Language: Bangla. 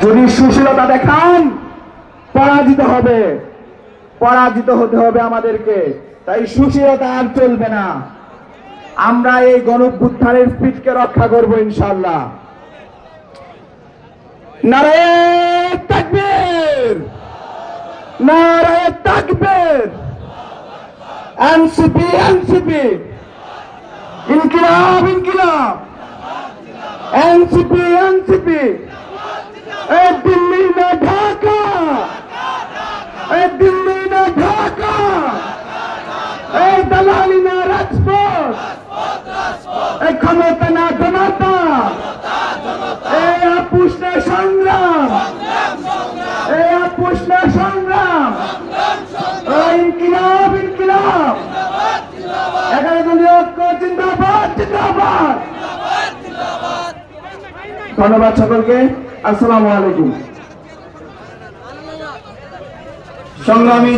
যদি সুশীলতা দেখান পরাজিত হতে হবে আমাদেরকে। তাই সুশীলতা আর চলবে না। আমরা এই গণঅভ্যুত্থানের স্পিরিটকে রক্ষা করব ইনশাআল্লাহ। নারায়ে তাকবীর, নারায়ে তাকবীর। এনসিপি এনসিপি, ইনকিলাব ইনকিলাব, এনসিপি এনসিপি। এই দিল্লি না ঢাকা, এই দিল্লি না ঢাকা, এই দালালি না রাজপথ, এই ক্ষমতা না জনতা, এই আপোষ না সংগ্রাম, এই আপোষ না সংগ্রাম, ইনকিলাব ইনকিলাব। 11 দলীয় ঐক্য জিন্দাবাদ জিন্দাবাদ। ধন্যবাদ সকলকে। আসসালামু আলাইকুম। সংগ্রামী